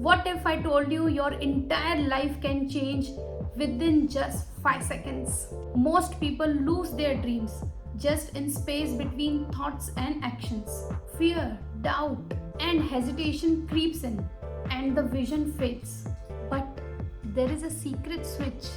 What if I told you your entire life can change within just 5 seconds? Most people lose their dreams just in space between thoughts and actions. Fear, doubt, and hesitation creeps in, and the vision fades. But there is a secret switch,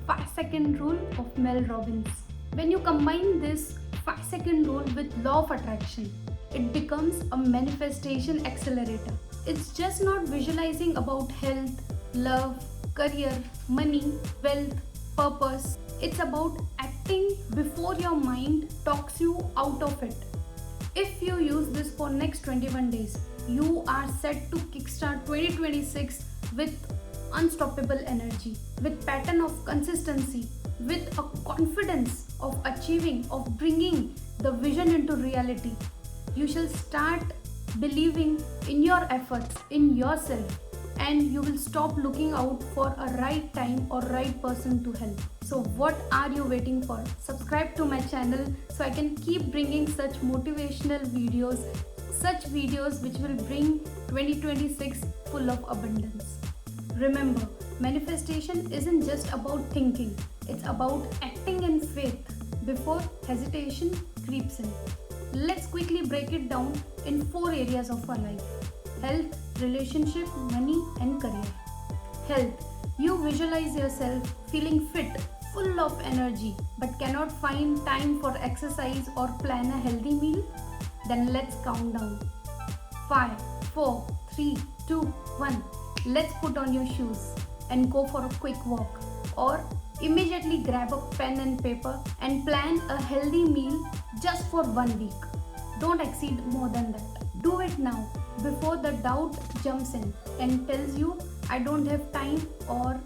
5-second rule of Mel Robbins. When you combine this 5-second rule with law of attraction, it becomes a manifestation accelerator. It's just not visualizing about health, love, career, money, wealth, purpose. It's about acting before your mind talks you out of it. If you use this for next 21 days, you are set to kickstart 2026 with unstoppable energy, with pattern of consistency, with a confidence of achieving, of bringing the vision into reality. You shall start believing in your efforts, in yourself, and you will stop looking out for a right time or right person to help. So what are you waiting for? Subscribe to my channel so I can keep bringing such motivational videos, such videos which will bring 2026 full of abundance. Remember, manifestation isn't just about thinking, it's about acting in faith before hesitation creeps in. Let's quickly break it down in 4 areas of our life: health, relationship, money, and career. Health. You visualize yourself feeling fit, full of energy, but cannot find time for exercise or plan a healthy meal? Then let's count down. 5, 4, 3, 2, 1. Let's put on your shoes and go for a quick walk, or immediately grab a pen and paper and plan a healthy meal just for 1 week. Don't exceed more than that. Do it now before the doubt jumps in and tells you, I don't have time or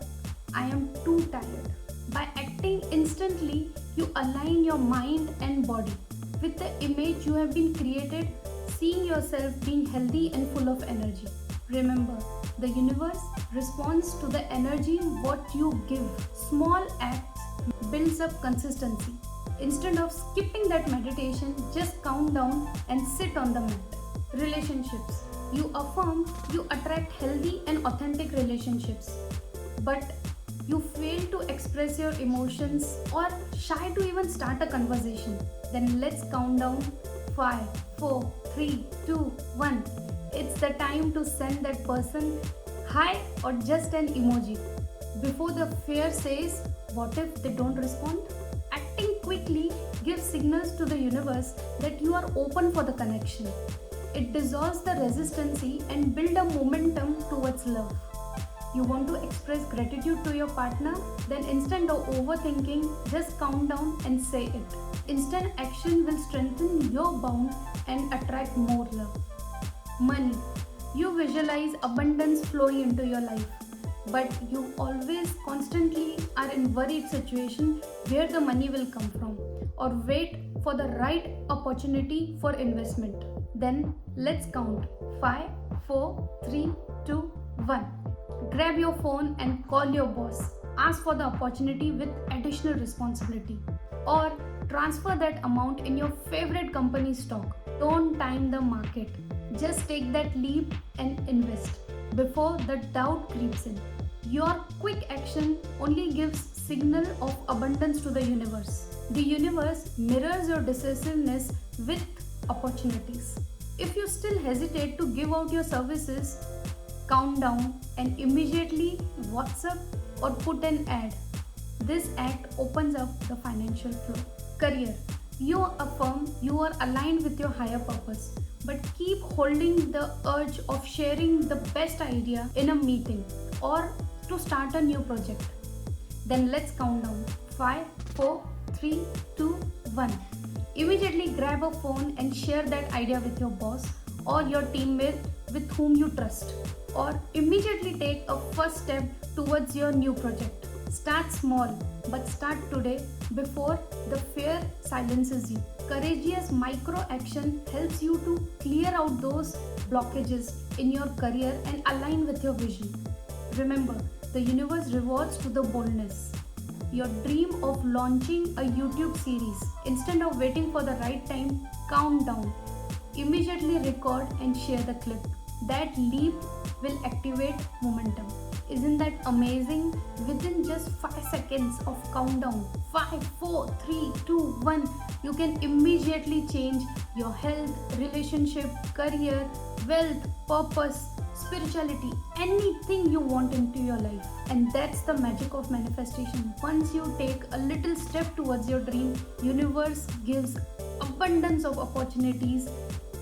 I am too tired. By acting instantly, you align your mind and body with the image you have been created, seeing yourself being healthy and full of energy. Remember, the universe responds to the energy what you give. Small acts builds up consistency. Instead of skipping that meditation, just count down and sit on the mat. Relationships. You affirm you attract healthy and authentic relationships, but you fail to express your emotions or shy to even start a conversation. Then let's count down. 5, 4, 3, 2, 1. It's the time to send that person hi or just an emoji. Before the fear says, what if they don't respond? Acting quickly gives signals to the universe that you are open for the connection. It dissolves the resistance and build a momentum towards love. You want to express gratitude to your partner? Then instead of overthinking, just count down and say it. Instant action will strengthen your bond and attract more love. Money. You visualize abundance flowing into your life, but you always constantly are in worried situation where the money will come from, or wait for the right opportunity for investment. Then let's count. 5, 4, 3, 2, 1. Grab your phone and call your boss. Ask for the opportunity with additional responsibility, or transfer that amount in your favorite company stock. Don't time the market. Just take that leap and invest before the doubt creeps in. Your quick action only gives signal of abundance to the universe. The universe mirrors your decisiveness with opportunities. If you still hesitate to give out your services, count down and immediately WhatsApp or put an ad. This act opens up the financial flow. Career. You affirm you are aligned with your higher purpose, but keep holding the urge of sharing the best idea in a meeting or to start a new project. Then let's count down. 5, 4, 3, 2, 1. Immediately grab a phone and share that idea with your boss or your teammate with whom you trust, or immediately take a first step towards your new project. Start small, but start today before the fear silences you. Courageous micro action helps you to clear out those blockages in your career and align with your vision. Remember, the universe rewards to the boldness. Your dream of launching a YouTube series, instead of waiting for the right time, count down. Immediately record and share the clip. That leap will activate momentum. Isn't that amazing? Within just 5 seconds of countdown, 5, 4, 3, 2, 1, you can immediately change your health, relationship, career, wealth, purpose, spirituality, anything you want into your life. And that's the magic of manifestation. Once you take a little step towards your dream, universe gives abundance of opportunities.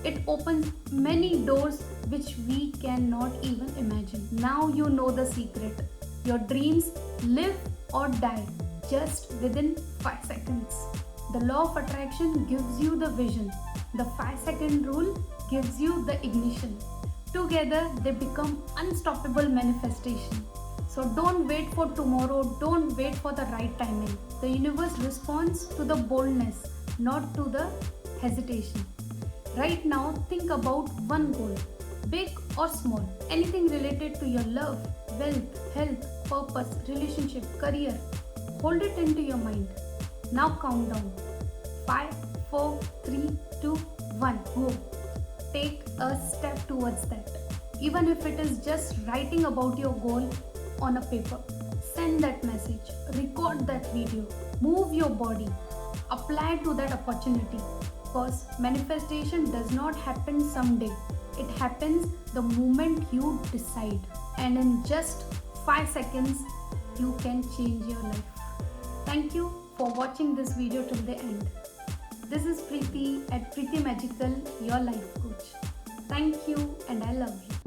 It opens many doors which we cannot even imagine. Now you know the secret. Your dreams live or die just within 5 seconds. The law of attraction gives you the vision. The 5-second rule gives you the ignition. Together they become unstoppable manifestation. So don't wait for tomorrow, don't wait for the right timing. The universe responds to the boldness, not to the hesitation. Right now, think about one goal, big or small, anything related to your love, wealth, health, purpose, relationship, career. Hold it into your mind. Now count down. 5, 4, 3, 2, 1, go. Take a step towards that. Even if it is just writing about your goal on a paper. Send that message, record that video, move your body, apply to that opportunity. Because manifestation does not happen someday. It happens the moment you decide. And in just 5 seconds, you can change your life. Thank you for watching this video till the end. This is Preeti at Preeti Magical, your life coach. Thank you and I love you.